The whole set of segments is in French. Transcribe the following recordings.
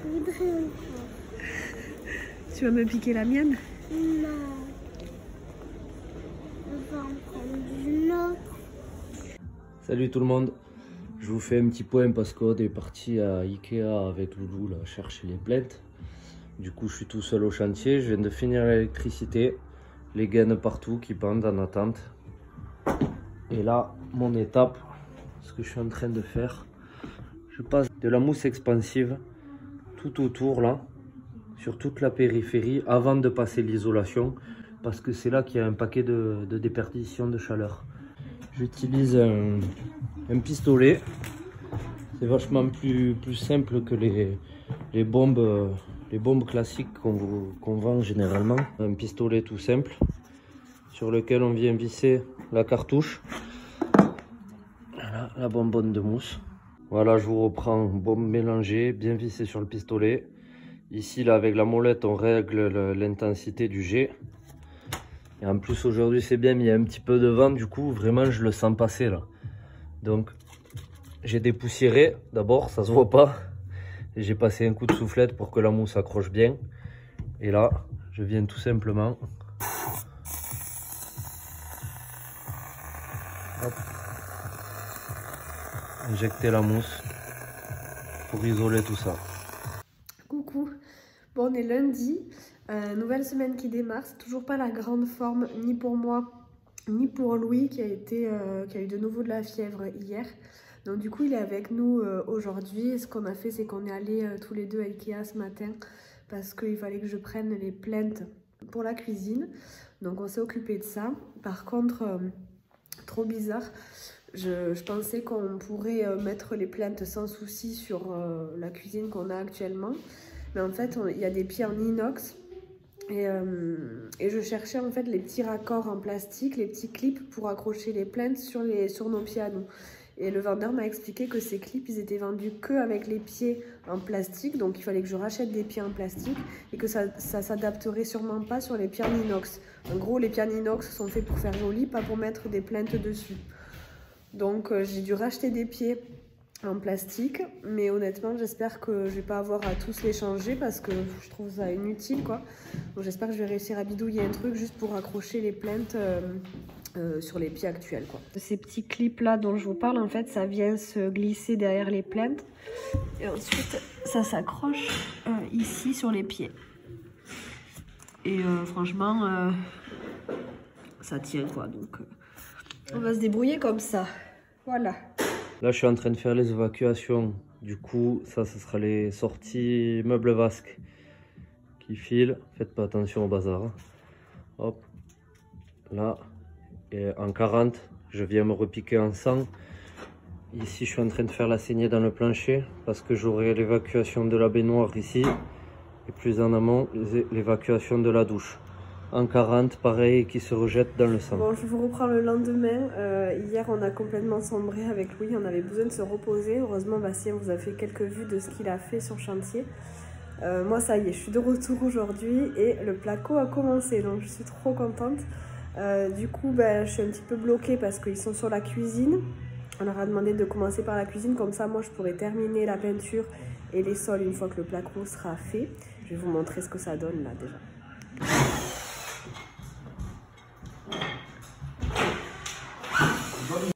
Je voudrais encore. Tu vas me piquer la mienne? Non. On va en prendre une autre. Salut tout le monde, je vous fais un petit point parce qu'Aude est parti à Ikea avec Loulou là, chercher les plaintes. Du coup je suis tout seul au chantier, je viens de finir l'électricité, les gaines partout qui pendent en attente. Et là mon étape, ce que je suis en train de faire, je passe de la mousse expansive tout autour là, sur toute la périphérie avant de passer l'isolation, parce que c'est là qu'il y a un paquet de déperdition de chaleur. J'utilise un pistolet, c'est vachement plus simple que les bombes classiques qu'on vend généralement. Un pistolet tout simple sur lequel on vient visser la cartouche. Voilà la bonbonne de mousse. Voilà, je vous reprends, bombe mélangée, bien vissée sur le pistolet. Ici là avec la molette on règle l'intensité du jet. Et en plus aujourd'hui c'est bien, mais il y a un petit peu de vent, du coup vraiment je le sens passer là. Donc j'ai dépoussiéré d'abord, ça se voit pas. J'ai passé un coup de soufflette pour que la mousse accroche bien. Et là je viens tout simplement hop, injecter la mousse pour isoler tout ça. Coucou, bon on est lundi, nouvelle semaine qui démarre, c'est toujours pas la grande forme ni pour moi ni pour Louis qui a eu de nouveau de la fièvre hier. Donc du coup il est avec nous aujourd'hui et ce qu'on a fait c'est qu'on est allés tous les deux à Ikea ce matin parce qu'il fallait que je prenne les plaintes pour la cuisine. Donc on s'est occupé de ça. Par contre, trop bizarre, je pensais qu'on pourrait mettre les plaintes sans souci sur la cuisine qu'on a actuellement. Mais en fait, il y a des pieds en inox et je cherchais en fait les petits raccords en plastique, les petits clips pour accrocher les plaintes sur nos pieds à nous. Et le vendeur m'a expliqué que ces clips, ils étaient vendus que avec les pieds en plastique. Donc il fallait que je rachète des pieds en plastique et que ça s'adapterait sûrement pas sur les pieds en inox. En gros, les pieds en inox sont faits pour faire joli, pas pour mettre des plaintes dessus. Donc j'ai dû racheter des pieds en plastique, mais honnêtement j'espère que je vais pas avoir à tous les changer parce que je trouve ça inutile quoi. Donc j'espère que je vais réussir à bidouiller un truc juste pour accrocher les plaintes sur les pieds actuels quoi. Ces petits clips là dont je vous parle en fait ça vient se glisser derrière les plaintes et ensuite ça s'accroche ici sur les pieds. Et franchement ça tient quoi, donc on va se débrouiller comme ça. Voilà. Là je suis en train de faire les évacuations, du coup ça ce sera les sorties meubles vasques qui filent, faites pas attention au bazar. Hop, là, et en 40 je viens me repiquer en 100. Ici je suis en train de faire la saignée dans le plancher parce que j'aurai l'évacuation de la baignoire ici et plus en amont l'évacuation de la douche. En 40 pareil, qui se rejette dans le sang. Bon, je vous reprends le lendemain. Hier on a complètement sombré avec Louis, on avait besoin de se reposer. Heureusement Bastien vous a fait quelques vues de ce qu'il a fait sur chantier. Moi ça y est, je suis de retour aujourd'hui et le placo a commencé, donc je suis trop contente. Du coup je suis un petit peu bloquée parce qu'ils sont sur la cuisine. On leur a demandé de commencer par la cuisine, comme ça moi je pourrais terminer la peinture et les sols une fois que le placo sera fait. Je vais vous montrer ce que ça donne là déjà.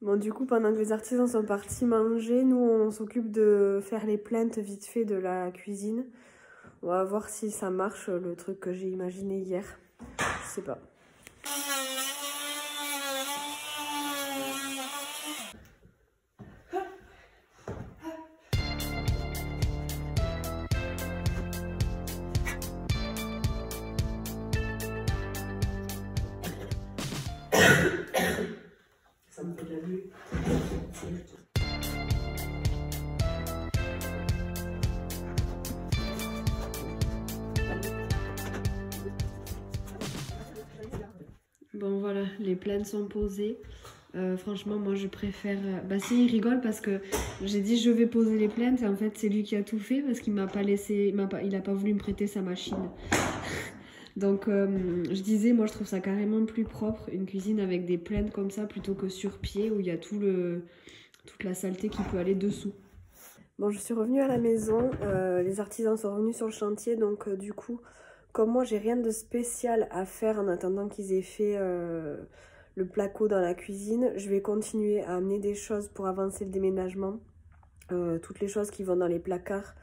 Bon du coup pendant que les artisans sont partis manger, nous on s'occupe de faire les plaintes vite fait de la cuisine. On va voir si ça marche le truc que j'ai imaginé hier, je sais pas. Ça me fait de la bulle. Bon voilà, les plaintes sont posées. Franchement moi je préfère... Bastien il rigole parce que j'ai dit je vais poser les plaintes et en fait c'est lui qui a tout fait parce qu'il m'a pas laissé... il a pas voulu me prêter sa machine. Donc je disais, moi je trouve ça carrément plus propre, une cuisine avec des plaintes comme ça plutôt que sur pied où il y a toute la saleté qui peut aller dessous. Bon, je suis revenue à la maison, les artisans sont revenus sur le chantier, donc du coup, comme moi j'ai rien de spécial à faire en attendant qu'ils aient fait le placo dans la cuisine, je vais continuer à amener des choses pour avancer le déménagement. Toutes les choses qui vont dans les placards,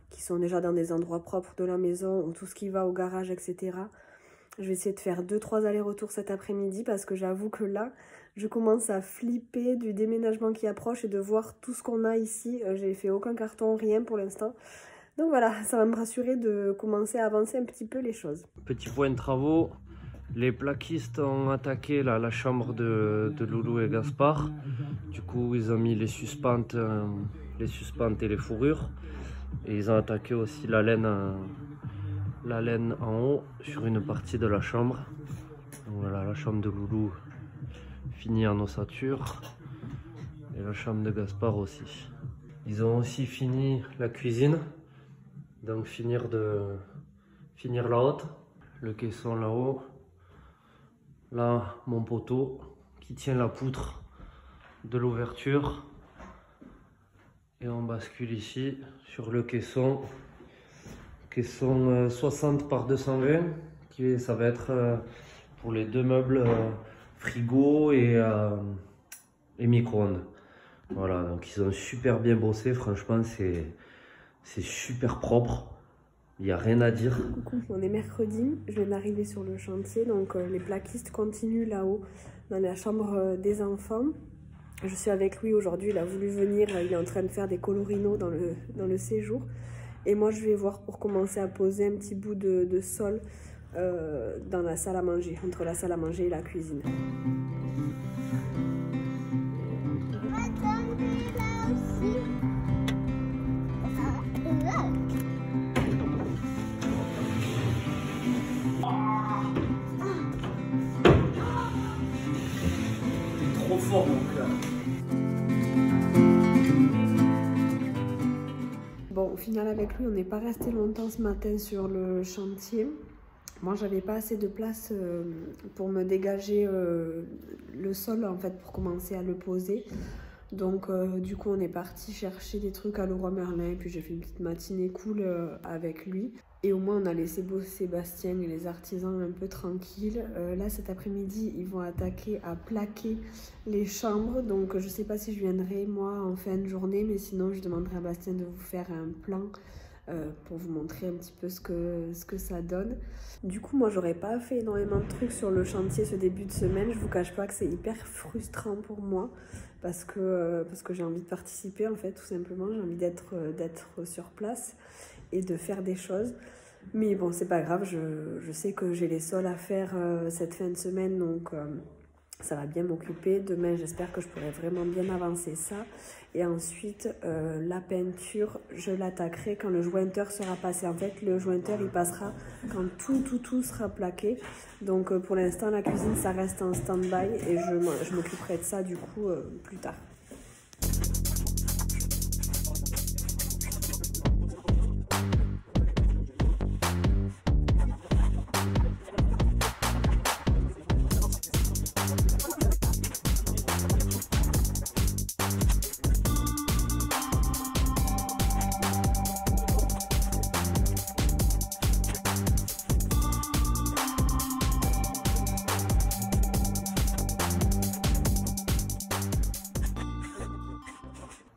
qui sont déjà dans des endroits propres de la maison, ou tout ce qui va au garage, etc. Je vais essayer de faire 2-3 allers-retours cet après-midi parce que j'avoue que là, je commence à flipper du déménagement qui approche et de voir tout ce qu'on a ici. J'ai fait aucun carton, rien pour l'instant. Donc voilà, ça va me rassurer de commencer à avancer un petit peu les choses. Petit point de travaux, les plaquistes ont attaqué la chambre de Loulou et Gaspard. Du coup, ils ont mis les suspentes et les fourrures. Et ils ont attaqué aussi la laine en haut sur une partie de la chambre. Donc voilà, la chambre de Loulou finie en ossature. Et la chambre de Gaspard aussi. Ils ont aussi fini la cuisine. Donc finir la haute, le caisson là-haut. Là, mon poteau qui tient la poutre de l'ouverture. Et on bascule ici sur le caisson 60 par 220, ça va être pour les deux meubles frigo et micro-ondes. Voilà, donc ils ont super bien bossé, franchement c'est super propre, il n'y a rien à dire. Coucou, on est mercredi, je viens d'arriver sur le chantier, donc les plaquistes continuent là-haut dans la chambre des enfants. Je suis avec lui aujourd'hui, il a voulu venir, il est en train de faire des colorinos dans le séjour. Et moi je vais voir pour commencer à poser un petit bout de sol dans la salle à manger, entre la salle à manger et la cuisine. Trop fort mon cœur. Bon, au final avec lui on n'est pas resté longtemps ce matin sur le chantier. Moi j'avais pas assez de place pour me dégager le sol en fait pour commencer à le poser. Donc du coup on est parti chercher des trucs à Leroy Merlin, puis j'ai fait une petite matinée cool avec lui. Et au moins on a laissé Sébastien et les artisans un peu tranquilles. Là cet après-midi ils vont attaquer à plaquer les chambres. Donc je sais pas si je viendrai moi en fin de journée, mais sinon je demanderai à Bastien de vous faire un plan pour vous montrer un petit peu ce que ça donne. Du coup moi j'aurais pas fait énormément de trucs sur le chantier ce début de semaine. Je vous cache pas que c'est hyper frustrant pour moi parce que j'ai envie de participer en fait, tout simplement. J'ai envie d'être sur place et de faire des choses. Mais bon, c'est pas grave, je sais que j'ai les sols à faire cette fin de semaine, donc ça va bien m'occuper. Demain, j'espère que je pourrai vraiment bien avancer ça. Et ensuite, la peinture, je l'attaquerai quand le jointeur sera passé. En fait, le jointeur, il passera quand tout sera plaqué. Donc pour l'instant, la cuisine, ça reste en stand-by et je m'occuperai de ça du coup plus tard.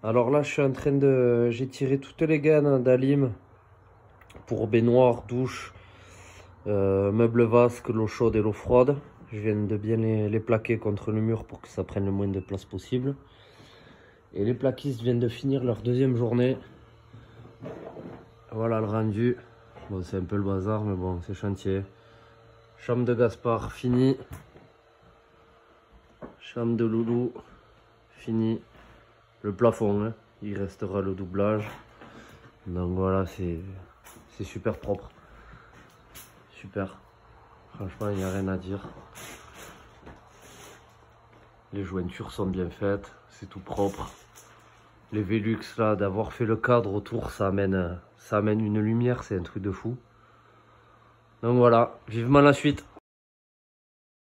Alors là, j'ai tiré toutes les gaines d'Alim pour baignoire, douche, meubles vasques, l'eau chaude et l'eau froide. Je viens de bien les plaquer contre le mur pour que ça prenne le moins de place possible. Et les plaquistes viennent de finir leur deuxième journée. Voilà le rendu. Bon, c'est un peu le bazar, mais bon, c'est chantier. Chambre de Gaspard, fini. Chambre de Loulou, fini. Le plafond, hein, il restera le doublage. Donc voilà, c'est super propre. Super. Franchement, il n'y a rien à dire. Les jointures sont bien faites, c'est tout propre. Les Velux là, d'avoir fait le cadre autour, ça amène une lumière, c'est un truc de fou. Donc voilà, vivement la suite.